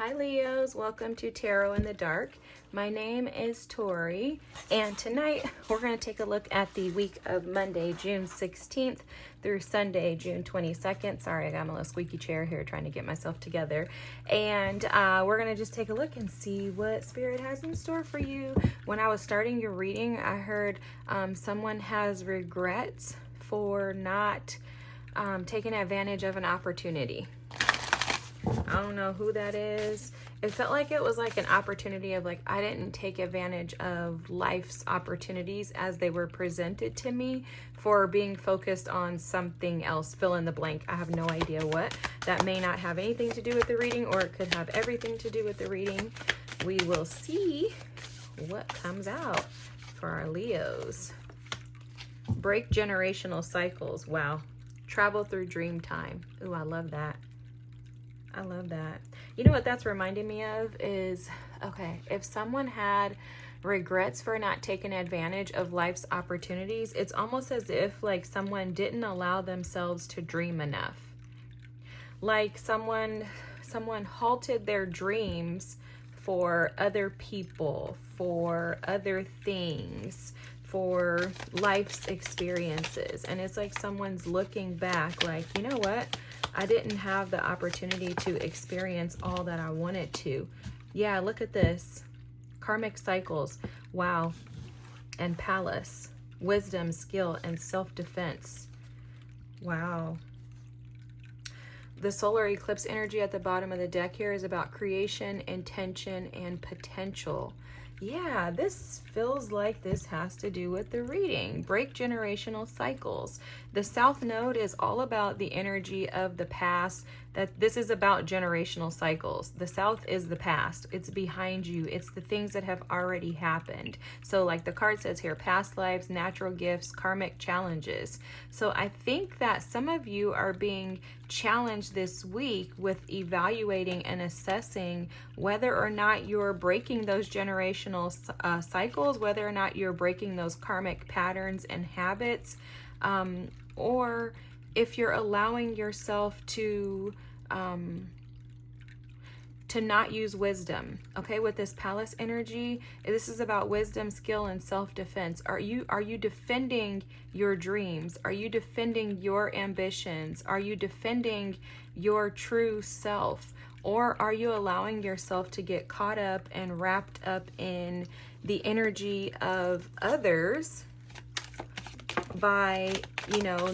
Hi Leos, welcome to Tarot in the Dark. My name is Tori, and tonight we're going to take a look at the week of Monday, June 16th through Sunday, June 22nd. Sorry, I got my little squeaky chair here trying to get myself together. And we're going to just take a look and see what Spirit has in store for you. When I was starting your reading, I heard someone has regrets for not taking advantage of an opportunity. I don't know who that is. It felt like it was like an opportunity of like, I didn't take advantage of life's opportunities as they were presented to me for being focused on something else. Fill in the blank. I have no idea what. That may not have anything to do with the reading, or it could have everything to do with the reading. We will see what comes out for our Leos. Break generational cycles. Wow. Travel through dream time. Ooh, I love that. I love that. You know what that's reminding me of is, okay, if someone had regrets for not taking advantage of life's opportunities, it's almost as if like someone didn't allow themselves to dream enough. Like someone halted their dreams for other people, for other things, for life's experiences. And it's like someone's looking back like, you know what? I didn't have the opportunity to experience all that I wanted to. Yeah, look at this. Karmic cycles. Wow. And palace. Wisdom, skill, and self-defense. Wow. The solar eclipse energy at the bottom of the deck here is about creation, intention, and potential. Yeah, this feels like this has to do with the reading. Break generational cycles. The South Node is all about the energy of the past. That this is about generational cycles. The South is the past. It's behind you. It's the things that have already happened. So like the card says here, past lives, natural gifts, karmic challenges. So I think that some of you are being challenged this week with evaluating and assessing whether or not you're breaking those generational cycles, whether or not you're breaking those karmic patterns and habits, or if you're allowing yourself to not use wisdom. Okay, with this palace energy, this is about wisdom, skill, and self-defense. Are you defending your dreams? Are you defending your ambitions? Are you defending your true self? Or are you allowing yourself to get caught up and wrapped up in the energy of others by,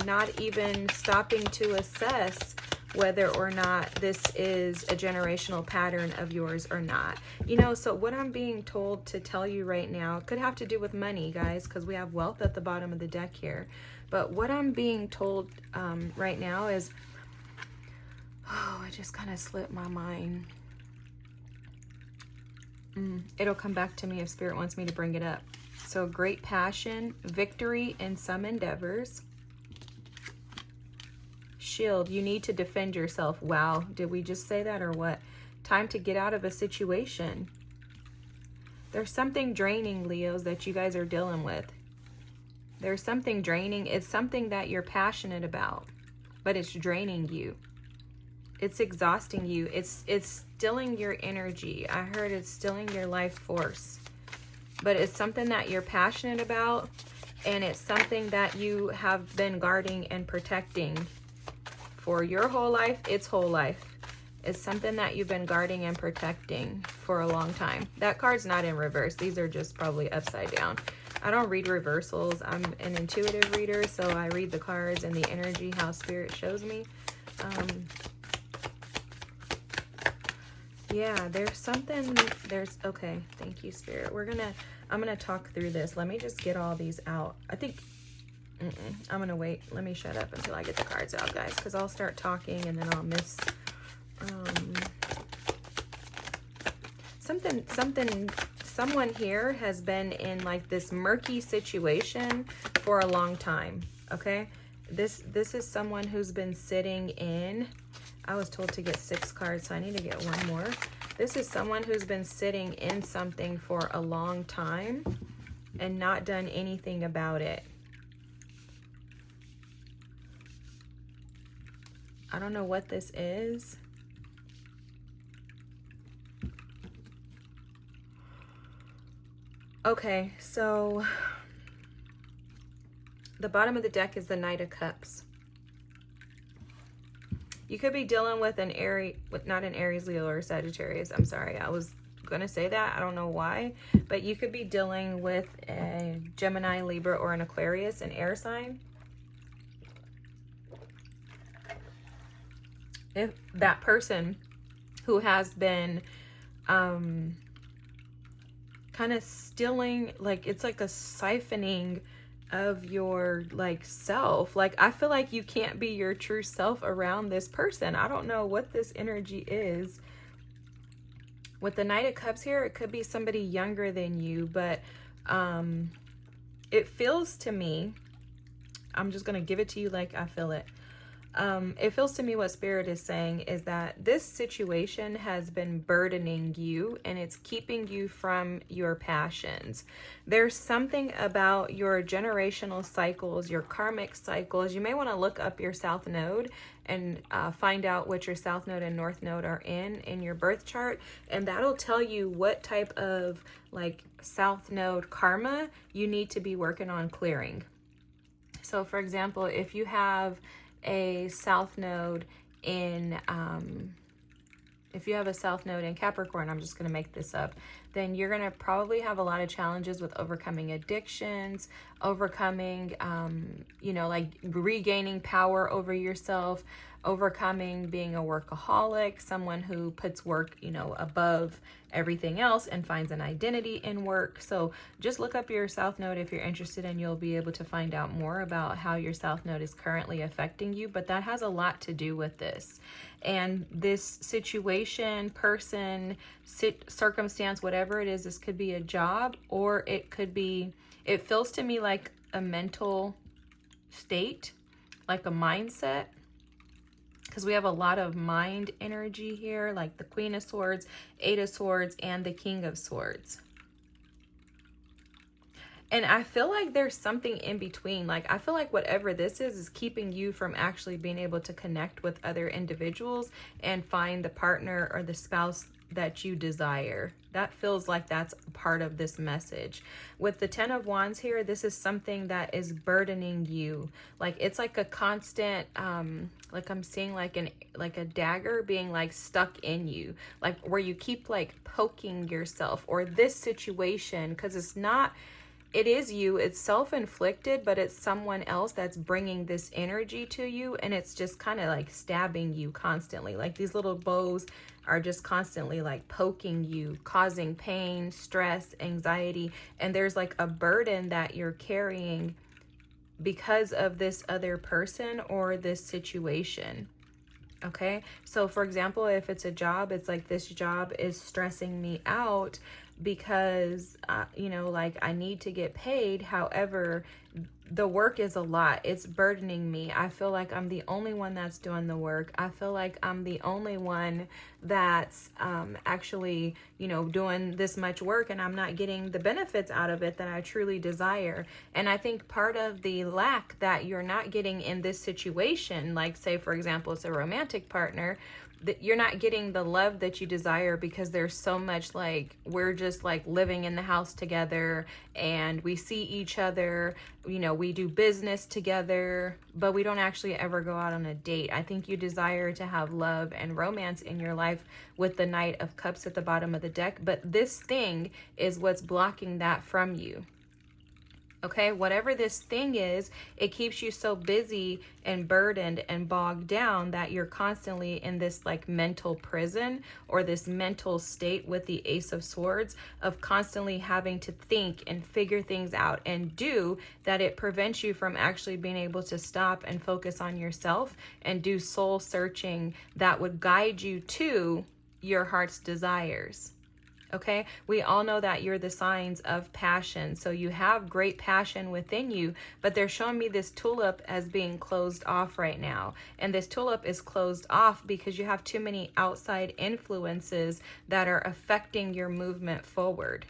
not even stopping to assess whether or not this is a generational pattern of yours or not. So what I'm being told to tell you right now could have to do with money, guys, because we have wealth at the bottom of the deck here. But what I'm being told right now is, it just kind of slipped my mind. It'll come back to me if Spirit wants me to bring it up. So great passion, victory in some endeavors. Shield, you need to defend yourself. Wow, did we just say that or what? Time to get out of a situation. There's something draining, Leos, that you guys are dealing with. There's something draining. It's something that you're passionate about, but it's draining you. It's exhausting you. It's stealing your energy. I heard it's stealing your life force. But it's something that you're passionate about, and it's something that you have been guarding and protecting for your whole life, its whole life. It's something that you've been guarding and protecting for a long time. That card's not in reverse. These are just probably upside down. I don't read reversals. I'm an intuitive reader, so I read the cards and the energy, how Spirit shows me. Yeah, okay, thank you, Spirit. I'm gonna talk through this. Let me just get all these out. I think, I'm gonna wait. Let me shut up until I get the cards out, guys, because I'll start talking and then I'll miss someone here has been in like this murky situation for a long time, okay? This is someone who's been sitting in, I was told to get 6 cards, so I need to get one more. This is someone who's been sitting in something for a long time and not done anything about it. I don't know what this is. Okay, so the bottom of the deck is the Knight of Cups. You could be dealing with an Aries, not an Aries, Leo, or Sagittarius. I'm sorry, I was going to say that. I don't know why. But you could be dealing with a Gemini, Libra, or an Aquarius, an air sign. If that person who has been kind of stealing, like it's like a siphoning of your like self. Like I feel like you can't be your true self around this person. I don't know what this energy is. With the Knight of Cups here, it could be somebody younger than you, but it feels to me, I'm just going to give it to you like I feel it. It feels to me what Spirit is saying is that this situation has been burdening you and it's keeping you from your passions. There's something about your generational cycles, your karmic cycles. You may want to look up your South Node and find out what your South Node and North Node are in your birth chart. And that'll tell you what type of like South Node karma you need to be working on clearing. So for example, if you have a South Node in Capricorn, I'm just going to make this up, then you're going to probably have a lot of challenges with overcoming addictions, overcoming, like regaining power over yourself, overcoming being a workaholic, someone who puts work, above everything else and finds an identity in work. So just look up your South Node if you're interested, and you'll be able to find out more about how your South Node is currently affecting you. But that has a lot to do with this. And this situation, person, circumstance, whatever it is, this could be a job, or it could be, it feels to me like a mental state, like a mindset. Because we have a lot of mind energy here, like the Queen of Swords, Eight of Swords, and the King of Swords. And I feel like there's something in between. Like, I feel like whatever this is keeping you from actually being able to connect with other individuals and find the partner or the spouse that you desire. That feels like that's part of this message. With the Ten of Wands here, this is something that is burdening you. Like it's like a constant, like I'm seeing like a dagger being like stuck in you, like where you keep like poking yourself, or this situation, because it is you, it's self-inflicted, but it's someone else that's bringing this energy to you, and it's just kind of like stabbing you constantly. Like these little bows are just constantly like poking you, causing pain, stress, anxiety, and there's like a burden that you're carrying because of this other person or this situation. Okay, so for example, if it's a job, it's like this job is stressing me out because, like I need to get paid. However, the work is a lot. It's burdening me. I feel like I'm the only one that's doing the work. I feel like I'm the only one that's actually, doing this much work, and I'm not getting the benefits out of it that I truly desire. And I think part of the lack that you're not getting in this situation, like say, for example, it's a romantic partner, that you're not getting the love that you desire because there's so much like we're just like living in the house together and we see each other, we do business together, but we don't actually ever go out on a date. I think you desire to have love and romance in your life with the Knight of Cups at the bottom of the deck, but this thing is what's blocking that from you. Okay, whatever this thing is, it keeps you so busy and burdened and bogged down that you're constantly in this like mental prison or this mental state with the Ace of Swords of constantly having to think and figure things out and do, that it prevents you from actually being able to stop and focus on yourself and do soul searching that would guide you to your heart's desires. Okay, we all know that you're the signs of passion. So you have great passion within you, but they're showing me this tulip as being closed off right now. And this tulip is closed off because you have too many outside influences that are affecting your movement forward.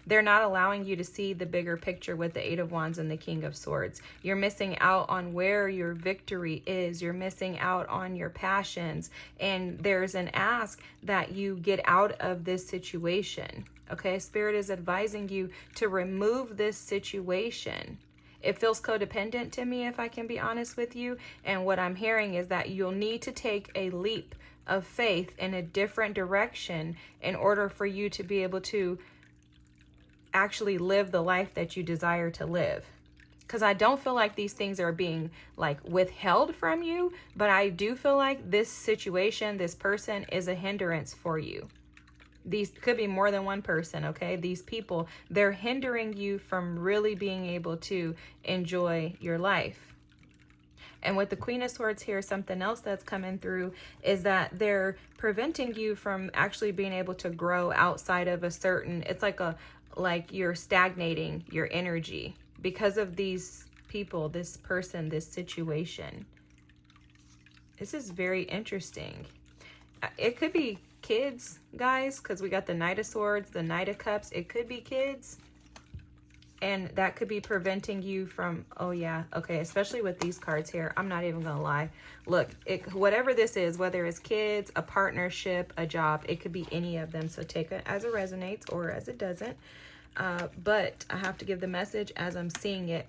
They're not allowing you to see the bigger picture with the Eight of Wands and the King of Swords. You're missing out on where your victory is. You're missing out on your passions. And there's an ask that you get out of this situation. Okay, Spirit is advising you to remove this situation. It feels codependent to me, if I can be honest with you. And what I'm hearing is that you'll need to take a leap of faith in a different direction in order for you to be able to actually live the life that you desire to live. Because I don't feel like these things are being like withheld from you, but I do feel like this situation, this person is a hindrance for you. These could be more than one person, okay? These people, they're hindering you from really being able to enjoy your life. And with the Queen of Swords here, something else that's coming through is that they're preventing you from actually being able to grow outside of a certain, it's like you're stagnating your energy because of these people, this person, this situation. This is very interesting. It could be kids, guys, because we got the Knight of Swords, the Knight of Cups. It could be kids. And that could be preventing you from, oh yeah, okay, especially with these cards here. I'm not even gonna lie. Look, whatever this is, whether it's kids, a partnership, a job, it could be any of them. So take it as it resonates or as it doesn't. But I have to give the message as I'm seeing it.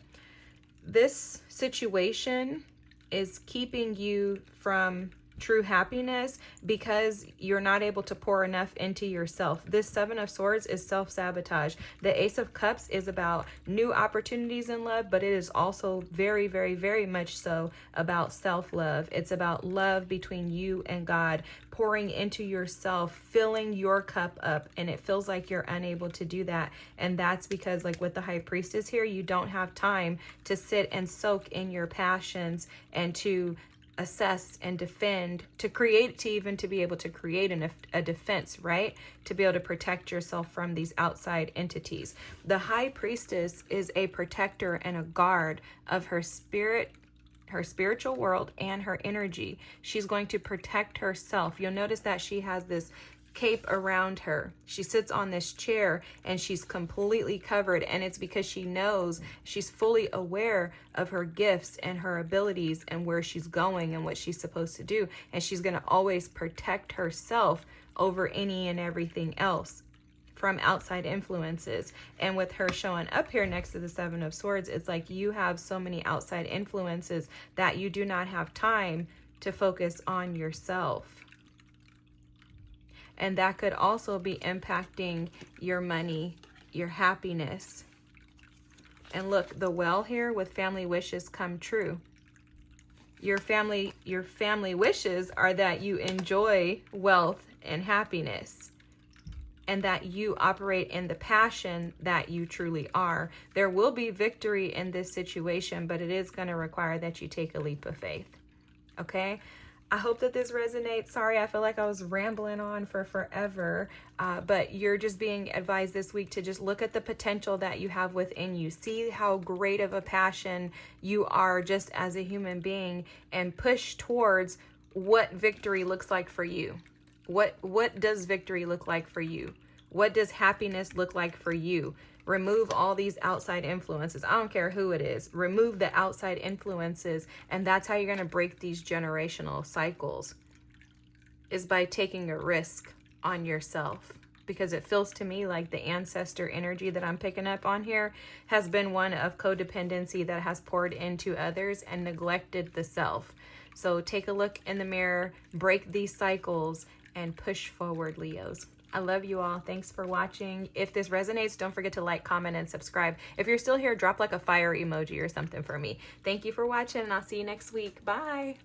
This situation is keeping you from true happiness because you're not able to pour enough into yourself. This Seven of Swords is self-sabotage. The Ace of Cups is about new opportunities in love, but it is also very, very, very much so about self-love. It's about love between you and God, pouring into yourself, filling your cup up, and it feels like you're unable to do that. And that's because, like with the High Priestess here, you don't have time to sit and soak in your passions and to assess and defend, to be able to create a defense, right? To be able to protect yourself from these outside entities. The High Priestess is a protector and a guard of her spirit, her spiritual world, and her energy. She's going to protect herself. You'll notice that she has this cape around her. She sits on this chair and she's completely covered, and it's because she knows, she's fully aware of her gifts and her abilities and where she's going and what she's supposed to do, and she's going to always protect herself over any and everything else from outside influences. And with her showing up here next to the Seven of Swords, it's like you have so many outside influences that you do not have time to focus on yourself. And that could also be impacting your money, your happiness. And look, the well here with family wishes come true. Your family wishes are that you enjoy wealth and happiness, and that you operate in the passion that you truly are. There will be victory in this situation, but it is going to require that you take a leap of faith. Okay? I hope that this resonates. Sorry, I feel like I was rambling on for forever, but you're just being advised this week to just look at the potential that you have within you. See how great of a passion you are just as a human being, and push towards what victory looks like for you. What does victory look like for you? What does happiness look like for you? Remove all these outside influences. I don't care who it is. Remove the outside influences, and that's how you're going to break these generational cycles, is by taking a risk on yourself. Because it feels to me like the ancestor energy that I'm picking up on here has been one of codependency that has poured into others and neglected the self. So take a look in the mirror, break these cycles, and push forward, Leos. I love you all. Thanks for watching. If this resonates, don't forget to like, comment, and subscribe. If you're still here, drop like a fire emoji or something for me. Thank you for watching, and I'll see you next week. Bye.